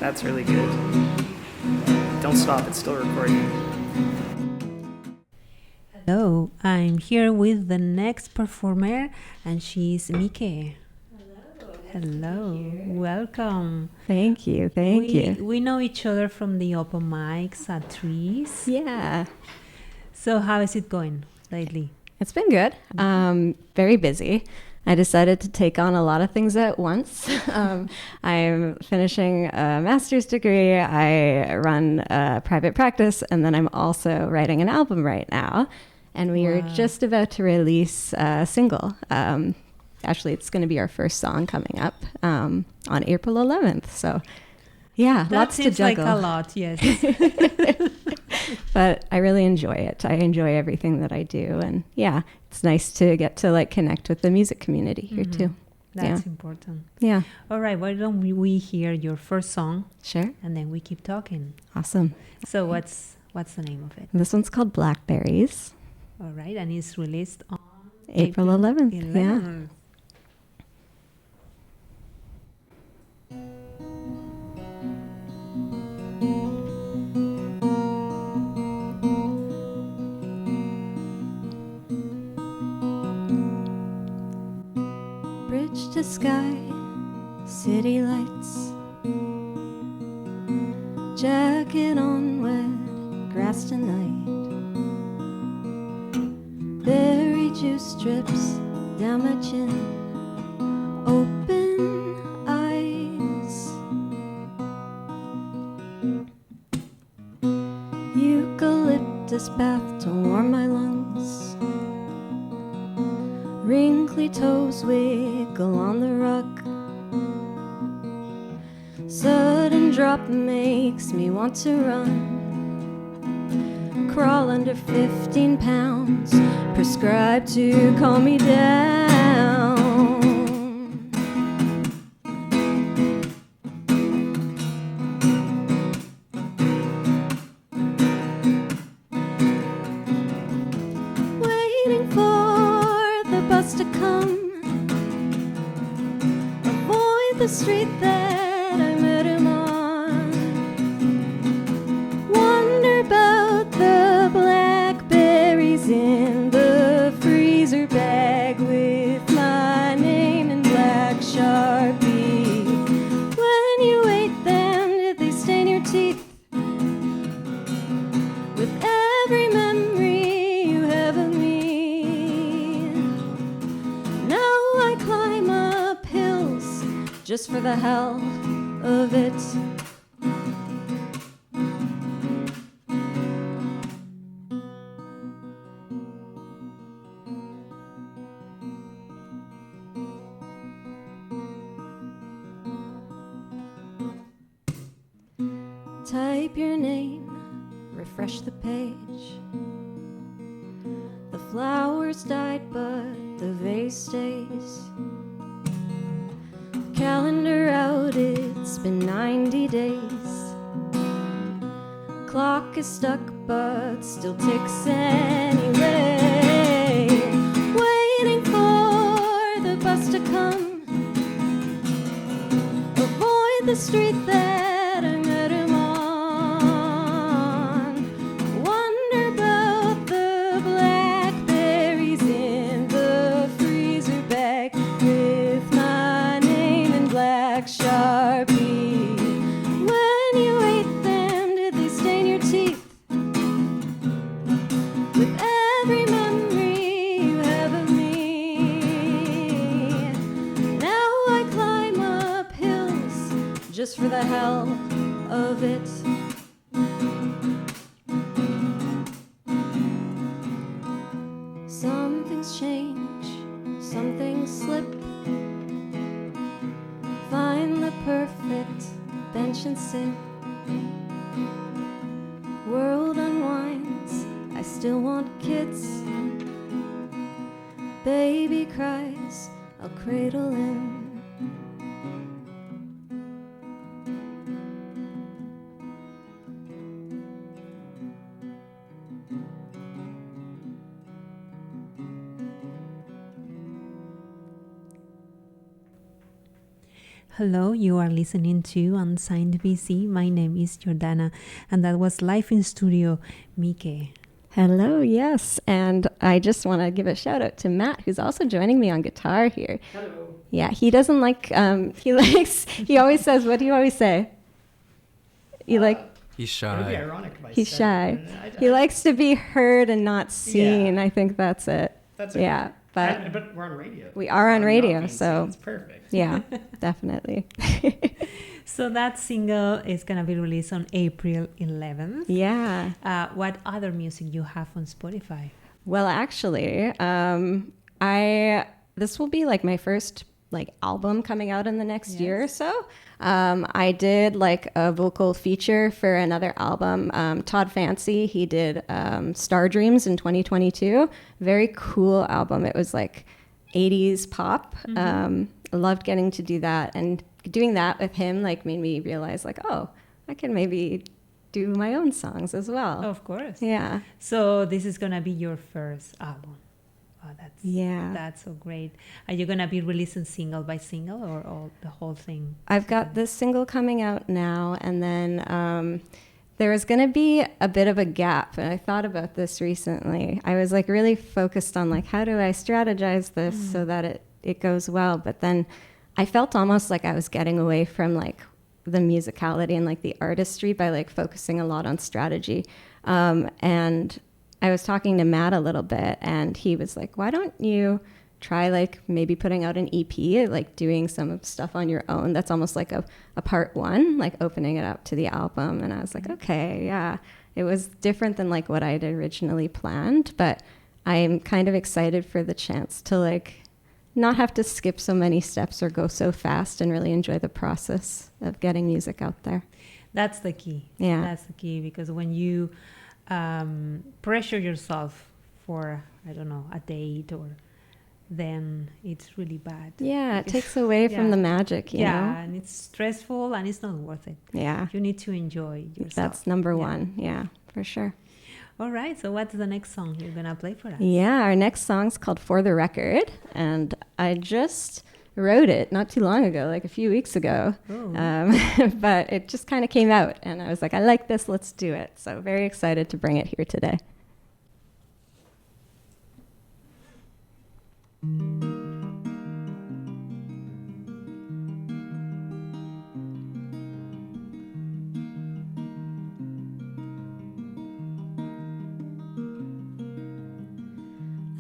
That's really good. Don't stop, it's still recording. Hello, I'm here with the next performer, and she's Mike. Hello, welcome. Thank you, thank you. We know each other from the open mics at Trees. Yeah. So how is it going lately? It's been good. Very busy. I decided to take on a lot of things at once. I'm finishing a master's degree. I run a private practice, and then I'm also writing an album right now. And we are just about to release a single. Actually, it's going to be our first song coming up on April 11th. So, yeah, that lots to juggle. Like a lot, yes. But I really enjoy it. I enjoy everything that I do. And yeah, it's nice to get to like connect with the music community here too. That's important. Yeah. All right, why don't we hear your first song? Sure. And then we keep talking. Awesome. So what's the name of it? This one's called Blackberries. All right, and it's released on April 11th. Yeah. Bridge to sky, city lights, jacket on wet grass tonight. Berry juice drips down my chin, open eyes. Eucalyptus bath to warm my lungs. Wrinkly toes wiggle on the rug. Sudden drop makes me want to run. Crawl under 15 pounds, prescribed to calm me down. Waiting for the bus to come. Avoid the street that I met him on. Wonder about the blackberries in the freezer bag with my name in black Sharpie. When you ate them, did they stain your teeth? With every memory you have of me, now I climb up hills just for the hell of it. Type your name, refresh the page. The flowers died, but the vase stays. Calendar out, it's been 90 days. Clock is stuck, but still ticks anyway. Waiting for the bus to come. Avoid the street that I met him on. Wonder about the blackberries in the freezer bag with my name in black Sharpie. When you ate them, did they stain your teeth? With every memory you have of me, now I climb up hills just for the hell of it. Some things change, some things slip. Find the perfect bench and sit. World unwinds, I still want kids. Baby cries, I'll cradle him. Hello, you are listening to Unsigned BC. My name is Jordana, and that was live in studio, Mike. Hello, yes. And I just want to give a shout out to Matt, who's also joining me on guitar here. Hello. Yeah, he doesn't like, he always says, what do you always say? You like, It He's would be shy. ironic if I he's said shy. it. He likes to be heard and not seen. Yeah. I think that's it. That's Yeah, okay. but But we're on radio. we are on So radio, not being so seen is perfect. yeah, definitely. So that single is going to be released on April 11th. Yeah. What other music you have on Spotify? Well, actually, this will be like my first like album coming out in the next year or so. I did like a vocal feature for another album. Todd Fancy, he did Star Dreams in 2022. Very cool album. It was like 80s pop. I loved getting to do that, and doing that with him like made me realize like, oh, I can maybe do my own songs as well. Of course. Yeah. So this is going to be your first album. Oh, that's so great. Are you going to be releasing single by single or all the whole thing? I've got this single coming out now, and then there was going to be a bit of a gap, and I thought about this recently. I was like really focused on like, how do I strategize this so that it goes well? But then I felt almost like I was getting away from like the musicality and like the artistry by like focusing a lot on strategy. And I was talking to Matt a little bit, and he was like, why don't you try like maybe putting out an EP, like doing some stuff on your own? That's almost like a part one, like opening it up to the album. And I was like, okay, yeah. It was different than like what I had originally planned, but I'm kind of excited for the chance to like not have to skip so many steps or go so fast and really enjoy the process of getting music out there. That's the key. Yeah. That's the key, because when you pressure yourself for, I don't know, a date, or then it's really bad. Yeah, it takes away from the magic, you know? And it's stressful and it's not worth it. Yeah. You need to enjoy yourself. That's number one. Yeah, for sure. All right, so what's the next song you're going to play for us? Yeah, our next song's called For the Record, and I just wrote it not too long ago, like a few weeks ago. But it just kind of came out, and I was like, I like this, let's do it. So very excited to bring it here today.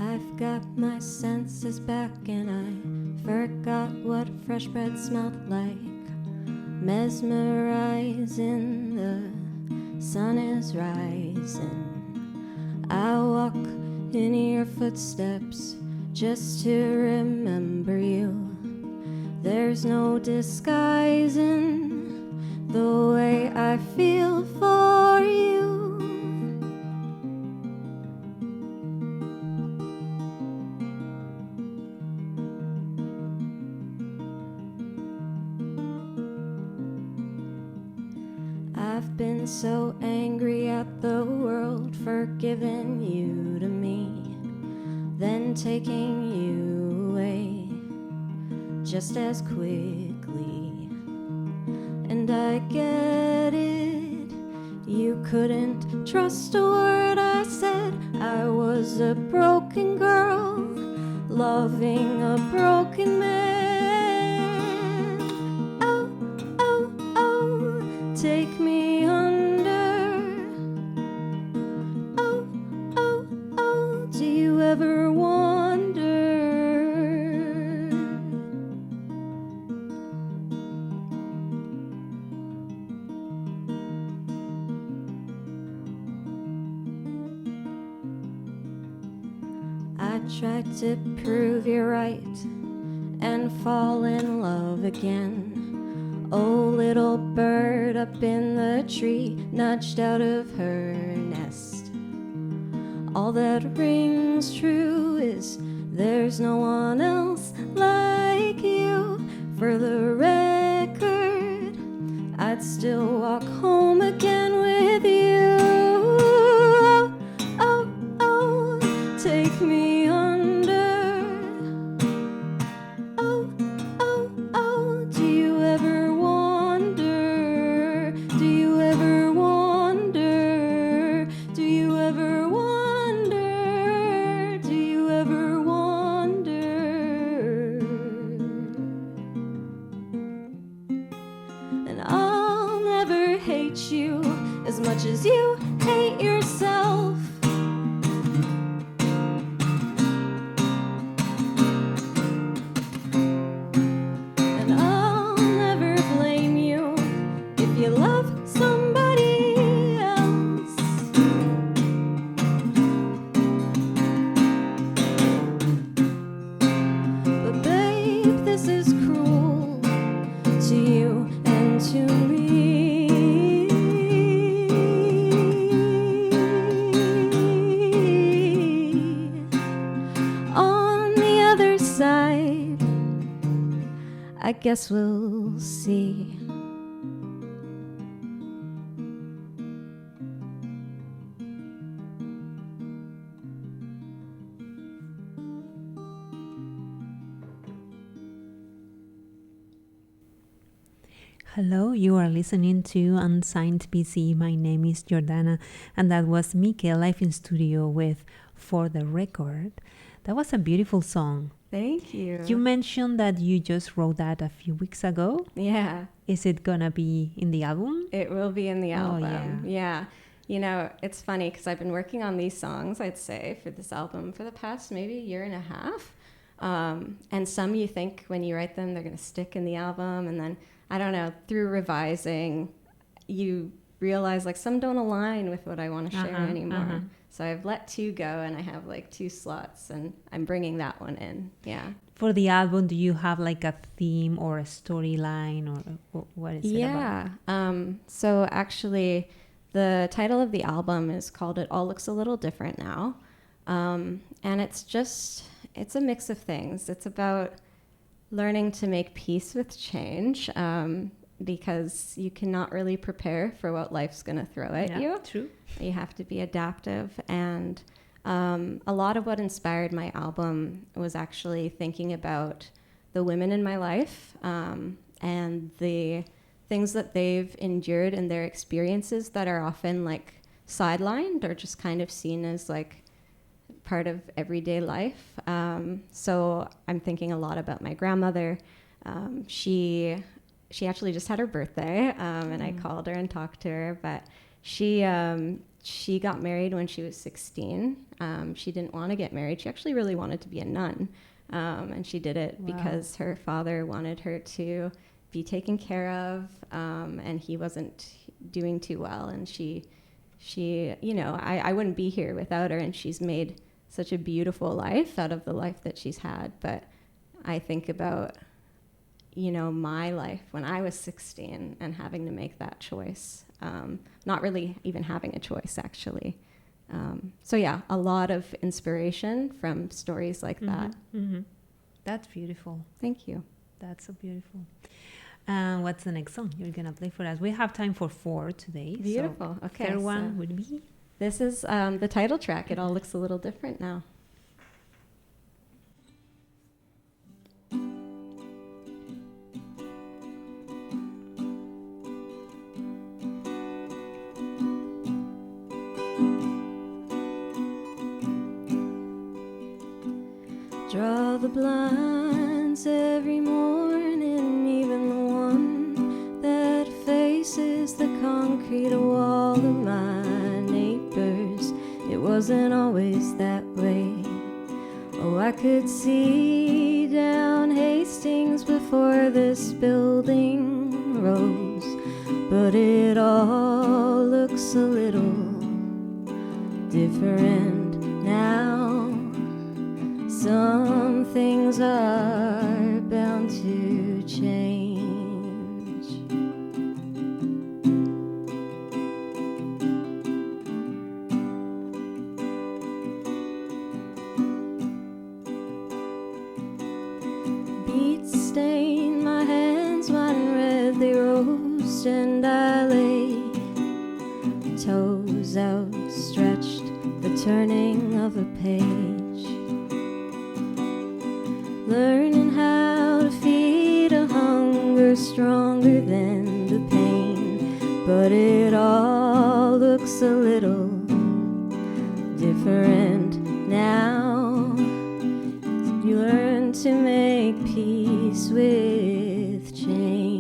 I've got my senses back and I forgot what fresh bread smelled like. Mesmerizing, the sun is rising. I walk in your footsteps just to remember you. There's no disguising the way I feel for you. I've been so angry at the world for giving you to me, then taking you away just as quickly. And I get it, you couldn't trust a word I said. I was a broken girl, loving a broken man. Oh, oh, oh, take me under. Oh, oh, oh, do you ever wonder? I tried to prove you're right and fall in love again. Oh, little bird up in the tree, nudged out of her nest. All that rings true is there's no one else like you. For the record, I'd still walk home again with you. Oh, oh, oh, take me under. Oh, oh, oh, do you other side. I guess we'll see. Hello, you are listening to Unsigned BC. My name is Jordana, and that was Mike live in studio with For the Record. That was a beautiful song. Thank you. You mentioned that you just wrote that a few weeks ago. Yeah. Is it gonna be in the album? It will be in the album. Oh, Yeah. You know, it's funny because I've been working on these songs, I'd say, for this album for the past maybe year and a half. And some you think when you write them, they're going to stick in the album. And then, I don't know, through revising, you realize like some don't align with what I want to share anymore. So I've let 2 go and I have like 2 slots and I'm bringing that one in. Yeah. For the album, do you have like a theme or a storyline or what is it about? Yeah. So actually, the title of the album is called It All Looks a Little Different Now. And it's a mix of things. It's about learning to make peace with change, because you cannot really prepare for what life's going to throw at you. True. You have to be adaptive. And a lot of what inspired my album was actually thinking about the women in my life, and the things that they've endured and their experiences that are often like sidelined or just kind of seen as like part of everyday life. So I'm thinking a lot about my grandmother. She actually just had her birthday, and I called her and talked to her, but she got married when she was 16. She didn't want to get married. She actually really wanted to be a nun, and she did it because her father wanted her to be taken care of, and he wasn't doing too well. And she, you know, I wouldn't be here without her, and she's made such a beautiful life out of the life that she's had. But I think about, you know, my life when I was 16 and having to make that choice, not really even having a choice, actually. So yeah, a lot of inspiration from stories like that. Mm-hmm. That's beautiful. Thank you. That's so beautiful. What's the next song you're gonna play for us? We have time for 4 today. Beautiful. So Okay. third one would be? This is the title track. It all looks a little different now. Draw the blinds every morning, even the one that faces the concrete wall of my neighbors. It wasn't always that way. Oh, I could see down Hastings before this building rose, but it all looks a little different now. Some things are bound to change. Beets stain my hands, wine red they roast, and I lay toes outstretched, the turning of a page. Learning how to feed a hunger stronger than the pain, but it all looks a little different now. You learn to make peace with change.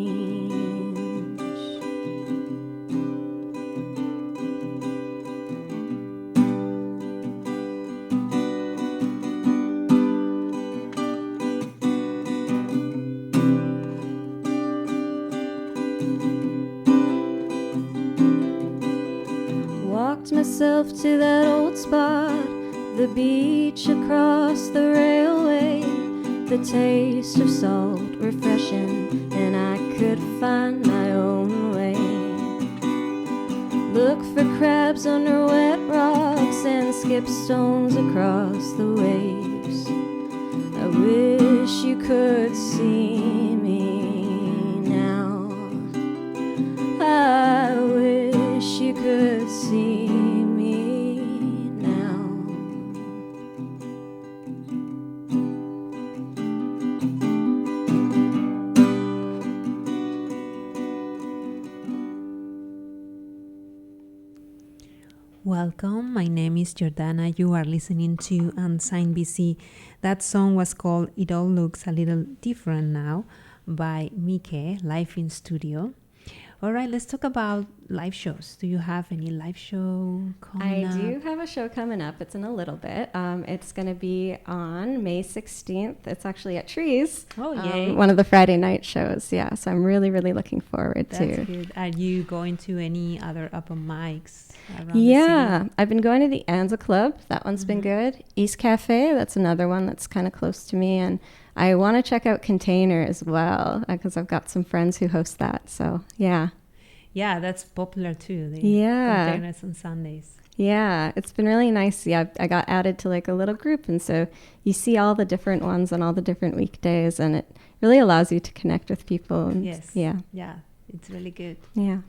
Myself to that old spot, the beach across the railway, the taste of salt refreshing, and I could find my own way. Look for crabs under wet rocks and skip stones across the waves. I wish you could see me now. I wish you could see me now. Welcome, my name is Jordana. You are listening to Unsigned BC. That song was called It All Looks a Little Different Now by Mike, live in studio. All right, let's talk about live shows. Do you have any live show coming up? I do have a show coming up. It's in a little bit. It's going to be on May 16th. It's actually at Trees. Oh, yay. One of the Friday night shows. Yeah, so I'm really, really looking forward to. That's good. Are you going to any other open mics around the city? I've been going to the Anza Club. That one's been good. East Cafe, that's another one that's kind of close to me. And I want to check out Container as well because I've got some friends who host that. So, yeah. Yeah, that's popular too. The Containers on Sundays. Yeah, it's been really nice. Yeah, I got added to like a little group. And so you see all the different ones on all the different weekdays. And it really allows you to connect with people. And Yes. Yeah. Yeah, it's really good. Yeah.